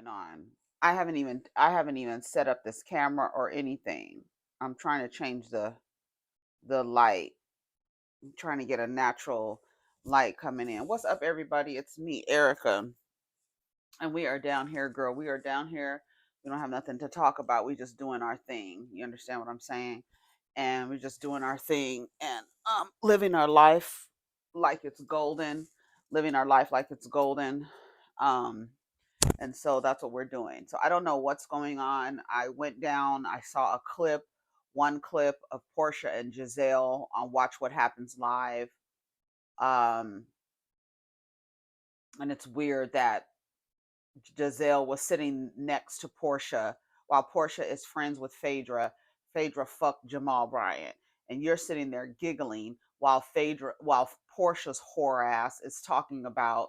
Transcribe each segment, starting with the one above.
going on? I haven't even set up this camera or anything. I'm trying to change the light. I'm trying to get a natural light coming in. What's up, everybody? It's me, Erica, and we are down here, girl. We are down here. We don't have nothing to talk about. We just doing our thing. You understand what I'm saying? And we're just doing our thing and living our life like it's golden. Living our life like it's golden. Um, and so that's what we're doing. So I don't know what's going on. I went down, I saw a clip, one clip of Portia and Giselle on Watch What Happens Live. Um, and it's weird that Giselle was sitting next to Portia while Portia is friends with Phaedra. Phaedra fucked Jamal Bryant. And you're sitting there giggling while Portia's whore ass is talking about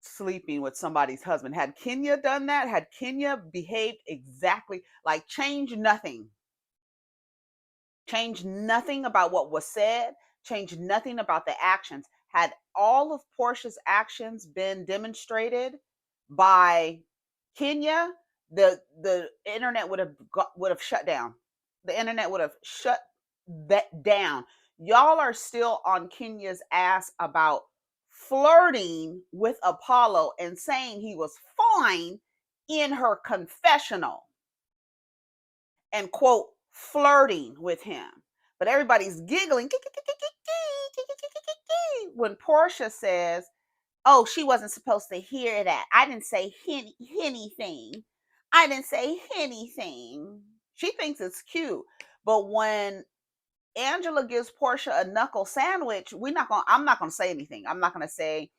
sleeping with somebody's husband. Had Kenya done that, had Kenya behaved exactly like change nothing about what was said, change nothing about the actions. Had all of Portia's actions been demonstrated by Kenya, the internet would have shut down. The internet would have shut that down. Y'all are still on Kenya's ass about flirting with Apollo and saying he was fine in her confessional and quote flirting with him. But everybody's giggling when Portia says, "Oh, she wasn't supposed to hear that. I didn't say anything. I didn't say anything." She thinks it's cute, but when Angela gives Portia a knuckle sandwich, I'm not gonna say anything. I'm not gonna say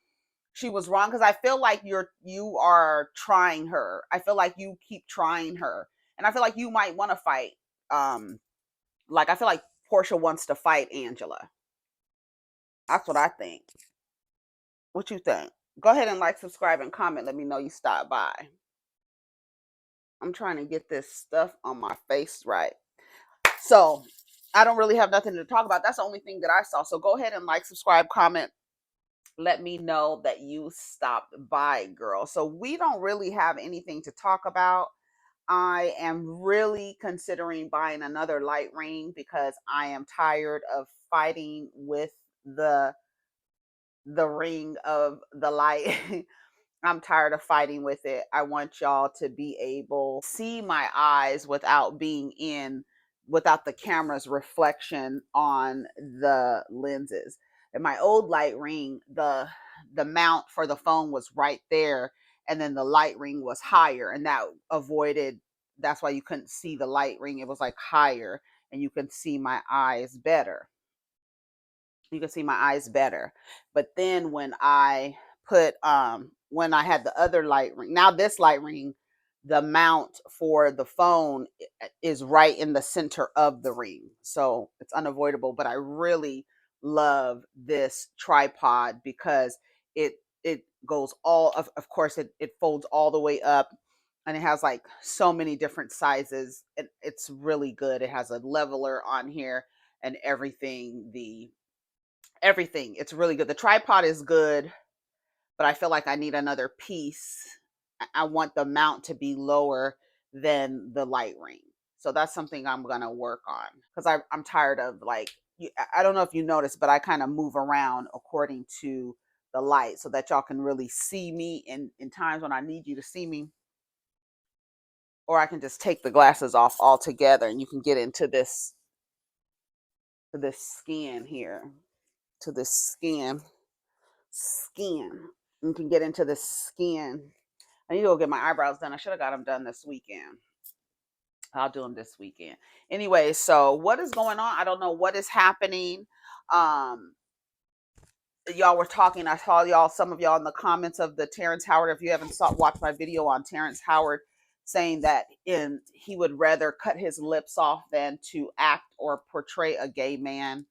she was wrong because I feel like you are trying her. I feel like you keep trying her, and I feel like you might want to fight. Like I feel like Portia wants to fight Angela. That's what I think. What you think? Go ahead and like, subscribe, and comment. Let me know you stopped by. I'm trying to get this stuff on my face right. So I don't really have nothing to talk about. That's the only thing that I saw. So go ahead and like, subscribe, comment. Let me know that you stopped by, girl. So we don't really have anything to talk about. I am really considering buying another light ring because I am tired of fighting with the ring of the light. I'm tired of fighting with it. I want y'all to be able to see my eyes without the camera's reflection on the lenses. In my old light ring, the mount for the phone was right there, and then the light ring was higher, and that's why you couldn't see the light ring. It was like higher, and you can see my eyes better. You can see my eyes better. But then when I had the other light ring, now this light ring, the mount for the phone is right in the center of the ring. So it's unavoidable, but I really love this tripod because it goes of course it folds all the way up, and it has like so many different sizes, and it's really good. It has a leveler on here and everything. It's really good. The tripod is good, but I feel like I need another piece. I want the mount to be lower than the light ring. So that's something I'm going to work on because I'm tired of like, I don't know if you noticed, but I kind of move around according to the light so that y'all can really see me in times when I need you to see me. Or I can just take the glasses off altogether and you can get into this skin here, to this skin. You can get into the skin. I need to go get my eyebrows done. I should have got them done this weekend. I'll do them this weekend. Anyway, so what is going on? I don't know what is happening. Um, y'all were talking. I saw some of y'all in the comments of the Terrence Howard. If you haven't watched my video on Terrence Howard, saying that he would rather cut his lips off than to act or portray a gay man.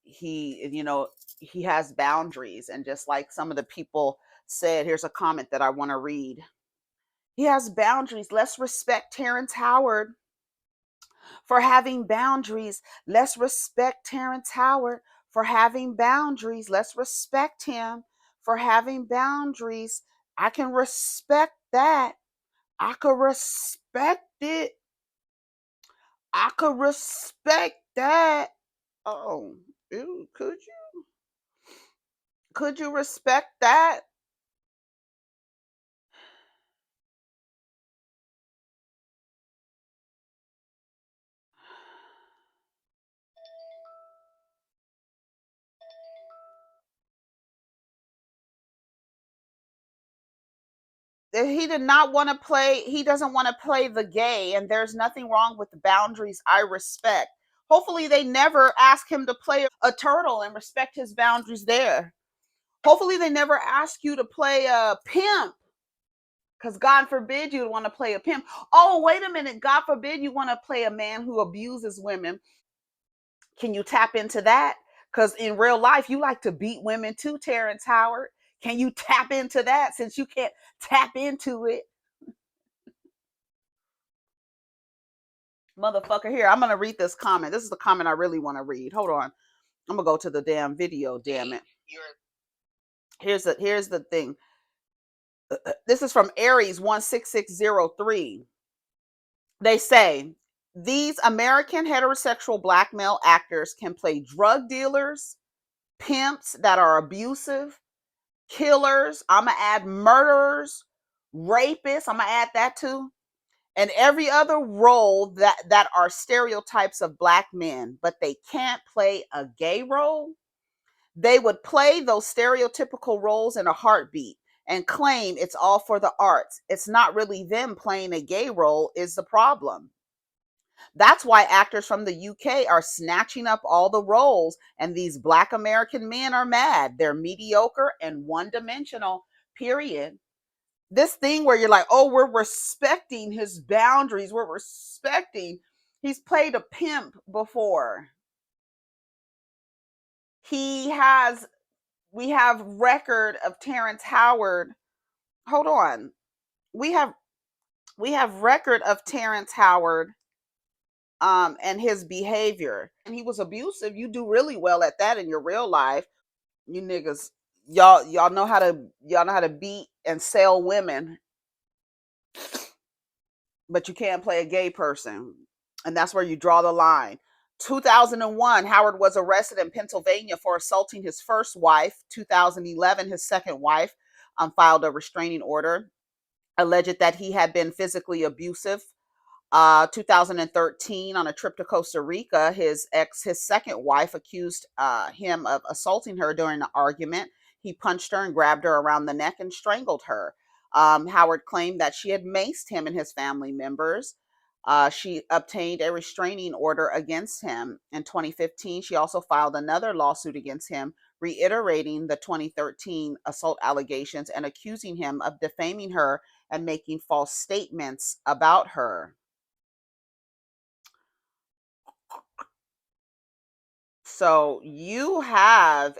He has boundaries, and just like some of the people said, here's a comment that I want to read. He has boundaries. Let's respect Terrence Howard for having boundaries. Let's respect Terrence Howard for having boundaries. Let's respect him for having boundaries. I can respect that. I could respect it. I could respect that. Oh, ew, could you? Could you respect that? He did not want to play. He doesn't want to play the gay, and there's nothing wrong with the boundaries. I respect. Hopefully, they never ask him to play a turtle and respect his boundaries there. Hopefully, they never ask you to play a pimp, because God forbid you want to play a pimp. Oh, wait a minute. God forbid you want to play a man who abuses women. Can you tap into that? Because in real life, you like to beat women too, Terrence Howard. Can you tap into that since you can't tap into it? Motherfucker, here, I'm going to read this comment. This is the comment I really want to read. Hold on. I'm going to go to the damn video, damn it. Here's the thing. This is from Aries 16603. They say these American heterosexual black male actors can play drug dealers, pimps that are abusive, killers. I'm going to add murderers, rapists. I'm going to add that too. And every other role that are stereotypes of black men, but they can't play a gay role. They would play those stereotypical roles in a heartbeat and claim it's all for the arts. It's not really them playing a gay role is the problem. That's why actors from the UK are snatching up all the roles, and these black American men are mad. They're mediocre and one-dimensional, period. This thing where you're like, oh, we're respecting his boundaries. We're respecting. He's played a pimp before. He has, we have record of Terrence Howard. Hold on. We have record of Terrence Howard and his behavior. And he was abusive. You do really well at that in your real life. You niggas, y'all know how to beat and sell women, but you can't play a gay person. And that's where you draw the line. 2001, Howard was arrested in Pennsylvania for assaulting his first wife. 2011, his second wife filed a restraining order, alleged that he had been physically abusive. 2013, on a trip to Costa Rica, his second wife, accused him of assaulting her during an argument. He punched her and grabbed her around the neck and strangled her. Howard claimed that she had maced him and his family members. She obtained a restraining order against him. In 2015, she also filed another lawsuit against him, reiterating the 2013 assault allegations and accusing him of defaming her and making false statements about her. So you have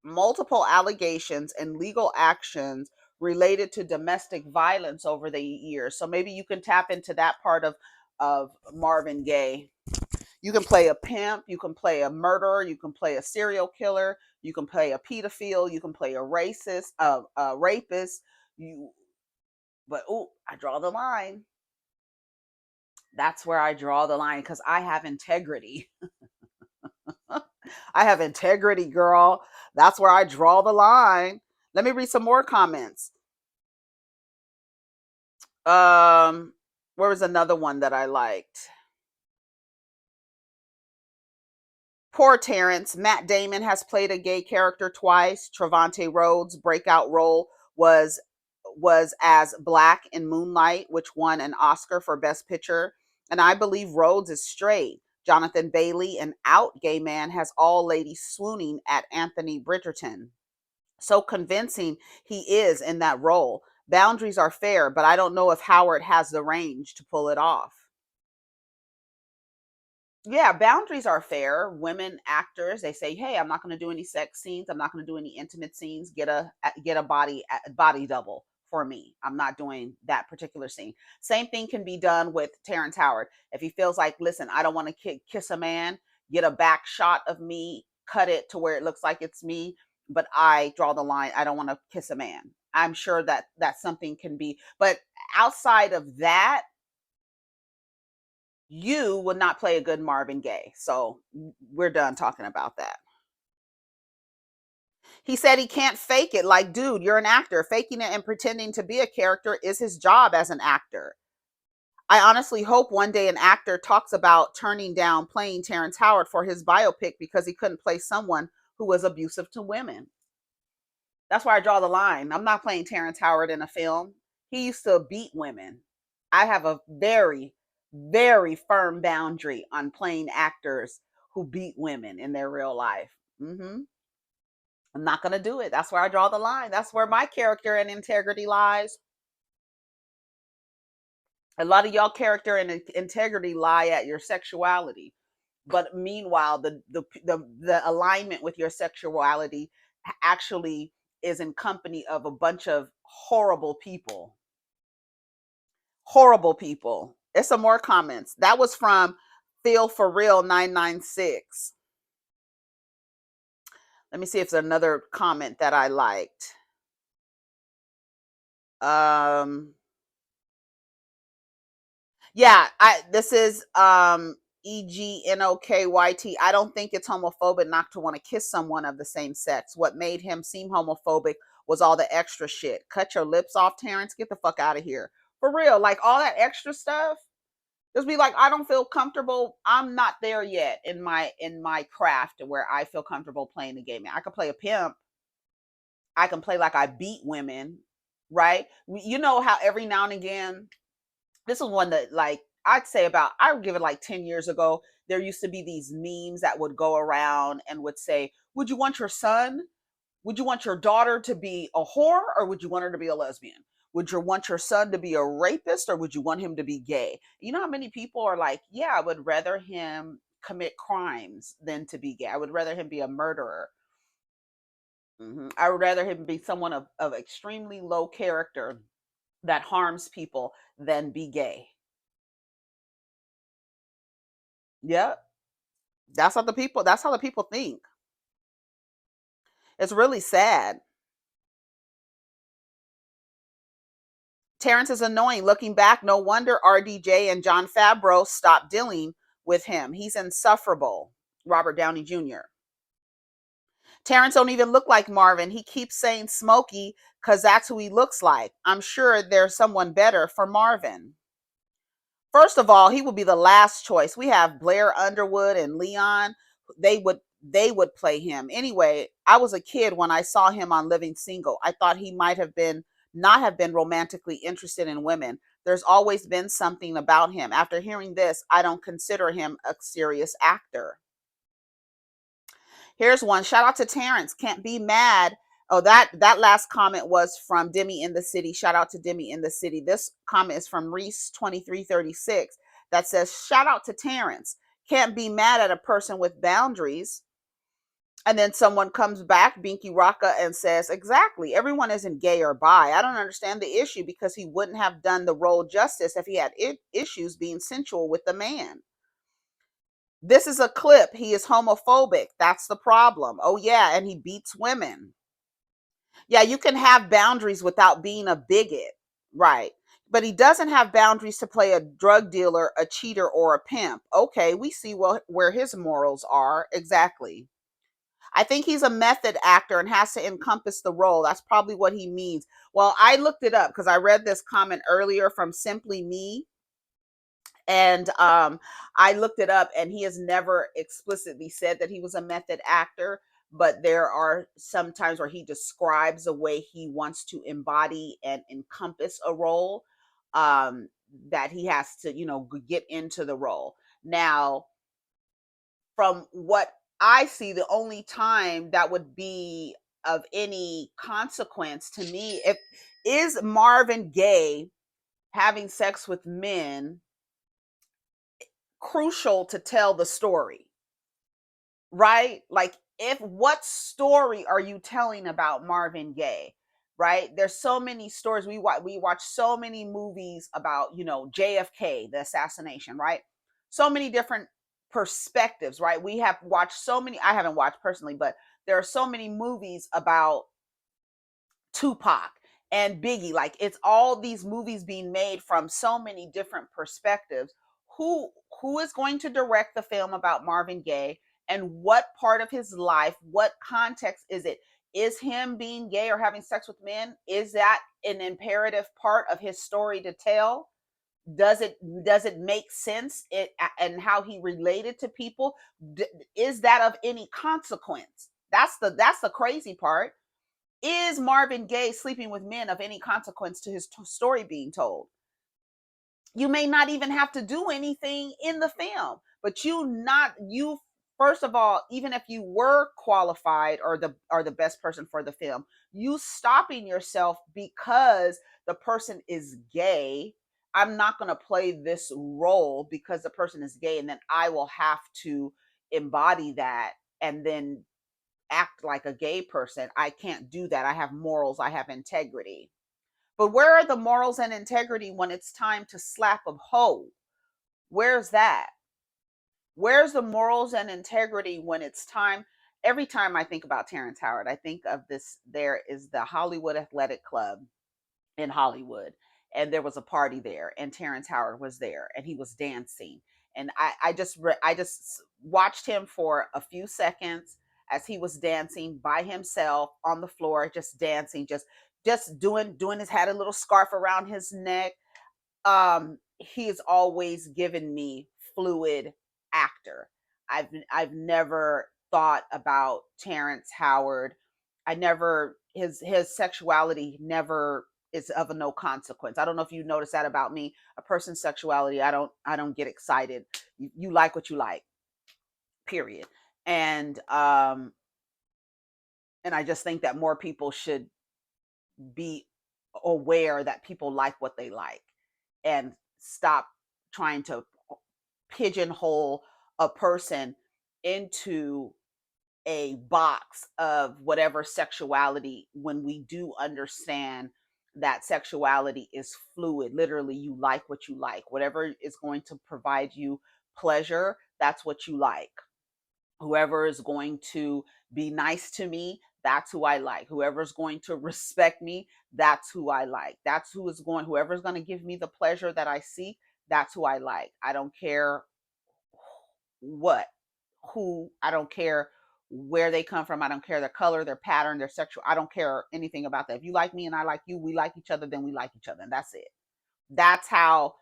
multiple allegations and legal actions related to domestic violence over the years. So maybe you can tap into that part of Marvin Gaye. You can play a pimp, you can play a murderer, you can play a serial killer, you can play a pedophile, you can play a racist, a rapist. But I draw the line. That's where I draw the line because I have integrity. I have integrity, girl. That's where I draw the line. Let me read some more comments. Where was another one that I liked? Poor Terrence. Matt Damon has played a gay character twice. Trevante Rhodes' breakout role was as Black in Moonlight, which won an Oscar for Best Picture. And I believe Rhodes is straight. Jonathan Bailey, an out gay man, has all ladies swooning at Anthony Bridgerton. So convincing he is in that role. Boundaries are fair, but I don't know if Howard has the range to pull it off. Yeah, boundaries are fair. Women actors, they say, "Hey, I'm not going to do any sex scenes. I'm not going to do any intimate scenes. Get a body double for me. I'm not doing that particular scene." Same thing can be done with Terrence Howard. If he feels like, "Listen, I don't want to kiss a man. Get a back shot of me. Cut it to where it looks like it's me, but I draw the line. I don't want to kiss a man. I'm sure that something can be, but outside of that, you would not play a good Marvin Gaye. So we're done talking about that. He said he can't fake it. Like, dude, you're an actor. Faking it and pretending to be a character is his job as an actor. I honestly hope one day an actor talks about turning down playing Terrence Howard for his biopic because he couldn't play someone who was abusive to women. That's where I draw the line. I'm not playing Terrence Howard in a film. He used to beat women. I have a very, very firm boundary on playing actors who beat women in their real life. I'm not going to do it. That's where I draw the line. That's where my character and integrity lies. A lot of y'all character and integrity lie at your sexuality, but meanwhile the alignment with your sexuality actually is in company of a bunch of horrible people. There's some more comments. That was from Feel For Real 996. Let me see if there's another comment that I liked. Yeah, this is EGNOKYT. I don't think it's homophobic not to want to kiss someone of the same sex. What made him seem homophobic was all the extra shit. Cut your lips off, Terrence. Get the fuck out of here. For real, like all that extra stuff. Just be like, I don't feel comfortable. I'm not there yet in my craft where I feel comfortable playing the game. I can play a pimp. I can play like I beat women, right? You know how every now and again, this is one that like I'd say about, I would give it like 10 years ago, there used to be these memes that would go around and would say, would you want your son? Would you want your daughter to be a whore or would you want her to be a lesbian? Would you want your son to be a rapist or would you want him to be gay? You know how many people are like, yeah, I would rather him commit crimes than to be gay. I would rather him be a murderer. I would rather him be someone of extremely low character that harms people than be gay. Yeah, that's how the people think. It's really sad. Terrence is annoying. Looking back, no wonder RDJ and John Favreau stopped dealing with him. He's insufferable. Robert Downey Jr. Terrence don't even look like Marvin. He keeps saying Smokey because that's who he looks like. I'm sure there's someone better for Marvin. First of all, he would be the last choice. We have Blair Underwood and Leon. They would play him. Anyway, I was a kid when I saw him on Living Single. I thought he might have been not have been romantically interested in women. There's always been something about him. After hearing this, I don't consider him a serious actor. Here's one. Shout out to Terrence. Can't be mad. Oh, that last comment was from Demi in the City. Shout out to Demi in the City. This comment is from Reese 2336 that says, shout out to Terrence. Can't be mad at a person with boundaries. And then someone comes back, Binky Raka, and says, exactly. Everyone isn't gay or bi. I don't understand the issue because he wouldn't have done the role justice if he had issues being sensual with the man. This is a clip. He is homophobic. That's the problem. Oh, yeah. And he beats women. Yeah, you can have boundaries without being a bigot. Right. But he doesn't have boundaries to play a drug dealer, a cheater, or a pimp. Okay, we see where his morals are. Exactly. I think he's a method actor and has to encompass the role. That's probably what he means. Well, I looked it up because I read this comment earlier from Simply Me. And I looked it up, and he has never explicitly said that he was a method actor, but there are some times where he describes the way he wants to embody and encompass a role, that he has to, get into the role. Now, from what I see, the only time that would be of any consequence to me, if is Marvin Gaye having sex with men crucial to tell the story, right? Like, if what story are you telling about Marvin Gaye, right? There's so many stories. We watch so many movies about, JFK, the assassination, right? So many different perspectives, right? We have watched so many, I haven't watched personally, but there are so many movies about Tupac and Biggie. Like, it's all these movies being made from so many different perspectives. Who who is going to direct the film about Marvin Gaye, and what part of his life, what context is it? Is him being gay or having sex with men, is that an imperative part of his story to tell? Does it make sense, it and how he related to people? Is that of any consequence? That's the crazy part. Is Marvin Gaye sleeping with men of any consequence to his story being told? You may not even have to do anything in the film, but you first of all, even if you were qualified or the best person for the film, you stopping yourself because the person is gay. I'm not going to play this role because the person is gay, and then I will have to embody that and then act like a gay person. I can't do that. I have morals, I have integrity. But where are the morals and integrity when it's time to slap a hoe? Where's that? Where's the morals and integrity when it's time? Every time I think about Terrence Howard, I think of this. There is the Hollywood Athletic Club in Hollywood, and there was a party there, and Terrence Howard was there, and he was dancing. And I just watched him for a few seconds as he was dancing by himself on the floor, just dancing, just doing his, had a little scarf around his neck. He's always given me fluid actor. I've never thought about Terrence Howard. I never, his sexuality never is of no consequence. I don't know if you notice that about me. A person's sexuality, I don't get excited. You like what you like, period. And and I just think that more people should be aware that people like what they like, and stop trying to pigeonhole a person into a box of whatever sexuality, when we do understand that sexuality is fluid. Literally, you like what you like. Whatever is going to provide you pleasure, that's what you like. Whoever is going to be nice to me, that's who I like. Whoever's going to respect me, that's who I like. Whoever's going to give me the pleasure that I seek, that's who I like. I don't care what, I don't care where they come from. I don't care their color, their pattern, their sexual. I don't care anything about that. If you like me and I like you, we like each other, then we like each other. And that's it. That's how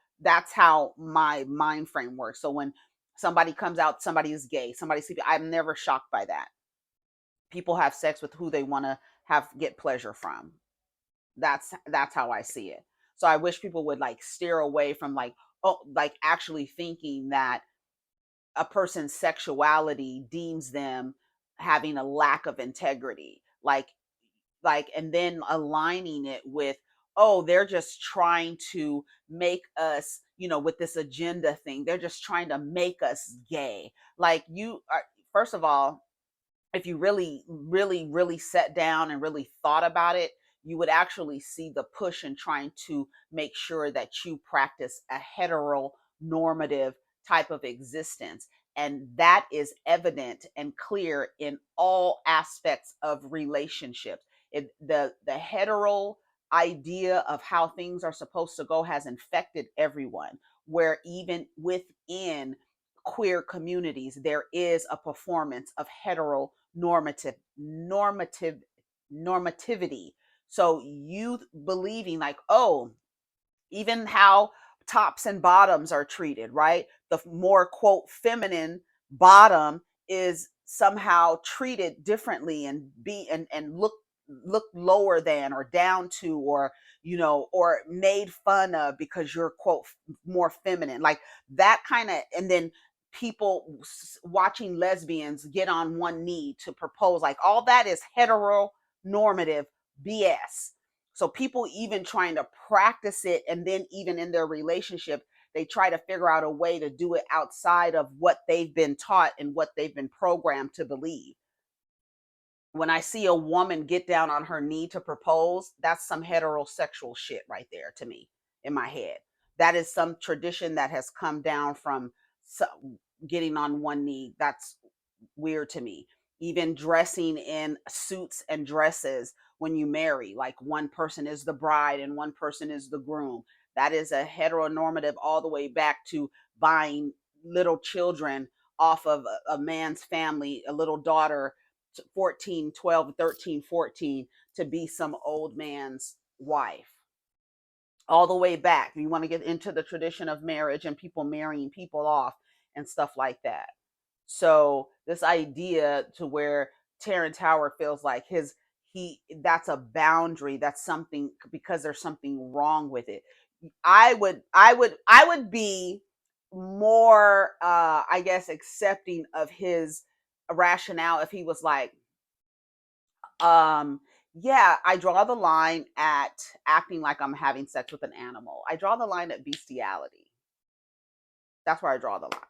my mind frame works. So when somebody comes out, somebody is gay, somebody sleeping, I'm never shocked by that. People have sex with who they want to have, get pleasure from. That's how I see it. So I wish people would like steer away from like, oh, like actually thinking that a person's sexuality deems them having a lack of integrity. Like and then aligning it with, oh, they're just trying to make us, with this agenda thing, they're just trying to make us gay. Like, you are, first of all, if you really, really, really sat down and really thought about it, you would actually see the push in trying to make sure that you practice a heteronormative type of existence. And that is evident and clear in all aspects of relationships. The hetero idea of how things are supposed to go has infected everyone, where even within queer communities, there is a performance of normativity. So you believing like, oh, even how tops and bottoms are treated, right? The more quote feminine bottom is somehow treated differently and look lower than or down to, or or made fun of because you're quote more feminine, like that kind of. And then people watching lesbians get on one knee to propose, like all that is heteronormative BS. So people even trying to practice it, and then even in their relationship, they try to figure out a way to do it outside of what they've been taught and what they've been programmed to believe. When I see a woman get down on her knee to propose, that's some heterosexual shit right there to me, in my head. That is some tradition that has come down from getting on one knee. That's weird to me. Even dressing in suits and dresses when you marry, like one person is the bride and one person is the groom. That is a heteronormative all the way back to buying little children off of a man's family, a little daughter, 14, 12, 13, 14, to be some old man's wife. All the way back. You want to get into the tradition of marriage and people marrying people off and stuff like that. So this idea to where Terrence Howard feels like that's a boundary, that's something, because there's something wrong with it. I would be more I guess accepting of his rationale if he was like, yeah, I draw the line at acting like I'm having sex with an animal. I draw the line at bestiality. That's where I draw the line.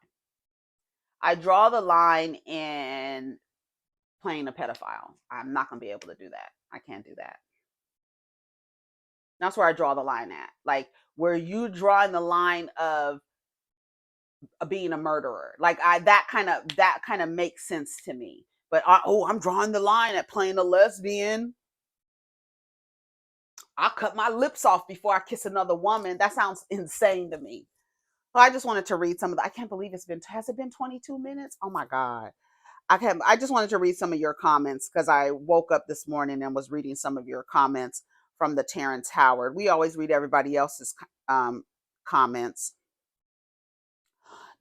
I draw the line in playing a pedophile. I'm not going to be able to do that. I can't do that. That's where I draw the line at. Like, where you drawing the line of being a murderer. Like, that kind of makes sense to me. But I'm drawing the line at playing a lesbian. I'll cut my lips off before I kiss another woman. That sounds insane to me. Well, I just wanted to read some of the, I can't believe has it been 22 minutes? Oh my God. I just wanted to read some of your comments because I woke up this morning and was reading some of your comments from the Terrence Howard. We always read everybody else's comments.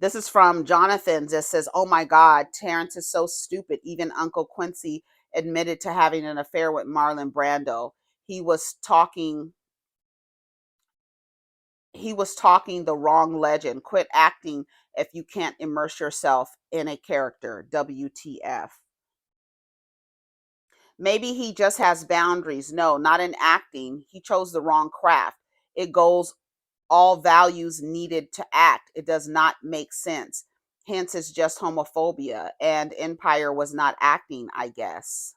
This is from Jonathan that says, oh my God, Terrence is so stupid. Even Uncle Quincy admitted to having an affair with Marlon Brando. He was talking the wrong legend. Quit acting if you can't immerse yourself in a character. WTF. Maybe he just has boundaries. No, not in acting. He chose the wrong craft. It goes all values needed to act. It does not make sense. Hence, it's just homophobia. And Empire was not acting, I guess.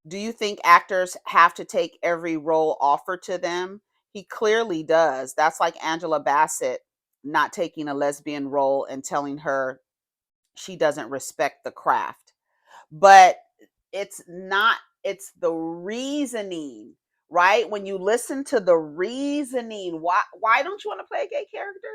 Do you think actors have to take every role offered to them? He clearly does. That's like Angela Bassett not taking a lesbian role and telling her she doesn't respect the craft. But it's not, it's the reasoning, right? When you listen to the reasoning, why don't you want to play a gay character?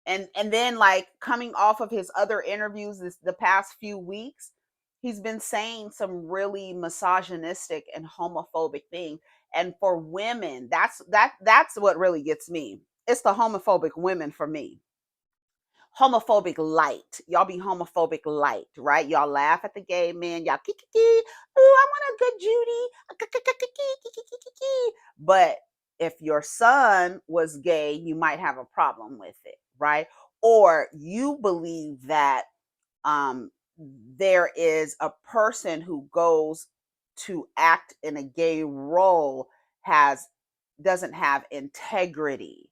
And then, like, coming off of his other interviews the past few weeks, he's been saying some really misogynistic and homophobic things. And for women, that's what really gets me. It's the homophobic women for me. Homophobic light. Y'all be homophobic light, right? Y'all laugh at the gay men. Y'all kiki. Oh, I want a good Judy. But if your son was gay, you might have a problem with it, right? Or you believe that there is a person who goes to act in a gay role doesn't have integrity.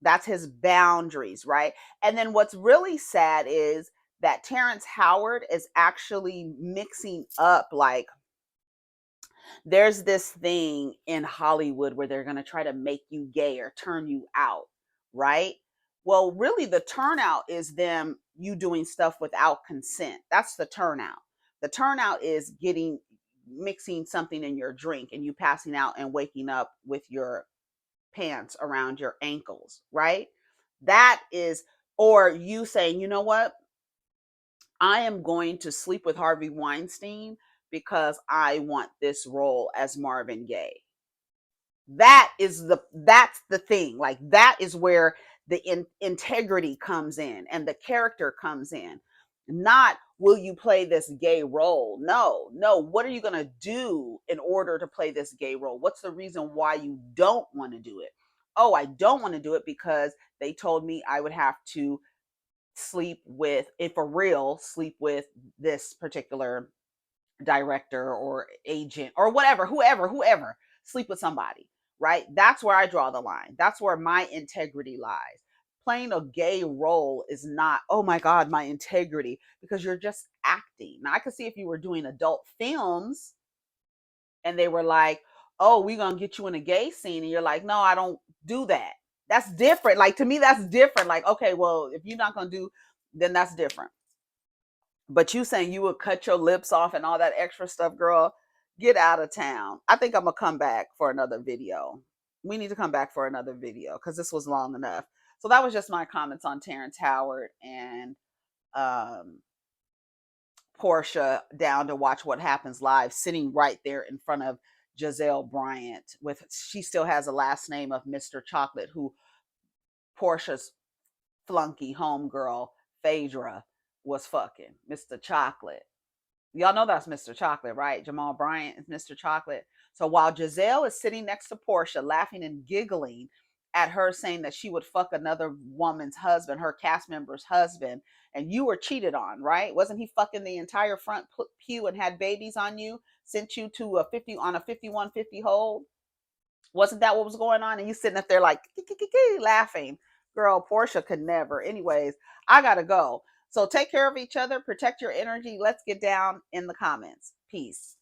That's his boundaries, right? And then what's really sad is that Terrence Howard is actually mixing up, like, there's this thing in Hollywood where they're going to try to make you gay or turn you out, right? Well, really the turnout is you doing stuff without consent. That's the turnout. The turnout is mixing something in your drink and you passing out and waking up with your pants around your ankles, right? That is, or you saying, you know what? I am going to sleep with Harvey Weinstein because I want this role as Marvin Gaye. That's the thing. Like, that is where the integrity comes in and the character comes in. Not, will you play this gay role? No. What are you going to do in order to play this gay role? What's the reason why you don't want to do it? Oh, I don't want to do it because they told me I would have to sleep with this particular director or agent or whatever, whoever, sleep with somebody, right? That's where I draw the line. That's where my integrity lies. Playing a gay role is not, oh my God, my integrity, because you're just acting. Now, I could see if you were doing adult films and they were like, oh, we're going to get you in a gay scene. And you're like, no, I don't do that. That's different. Like, to me, that's different. Like, okay, well, if you're not going to do, then that's different. But you saying you would cut your lips off and all that extra stuff, girl, Get out of town. I think I'm gonna come back for another video. We need to come back for another video because this was long enough. So that was just my comments on Terrence Howard and um, Portia down to watch what happens live, sitting right there in front of Giselle Bryant. With she still has a last name of Mr. Chocolate, who Portia's flunky homegirl Phaedra was fucking Mr. Chocolate. Y'all know that's Mr. Chocolate, right? Jamal Bryant is Mr. Chocolate. So while Giselle is sitting next to Portia, laughing and giggling at her saying that she would fuck another woman's husband, her cast member's husband, and you were cheated on, right? Wasn't he fucking the entire front pew and had babies on you? Sent you to a 50 on a 5150 hold? Wasn't that what was going on? And you sitting up there like laughing. Girl, Portia could never. Anyways, I gotta go. So take care of each other, protect your energy. Let's get down in the comments. Peace.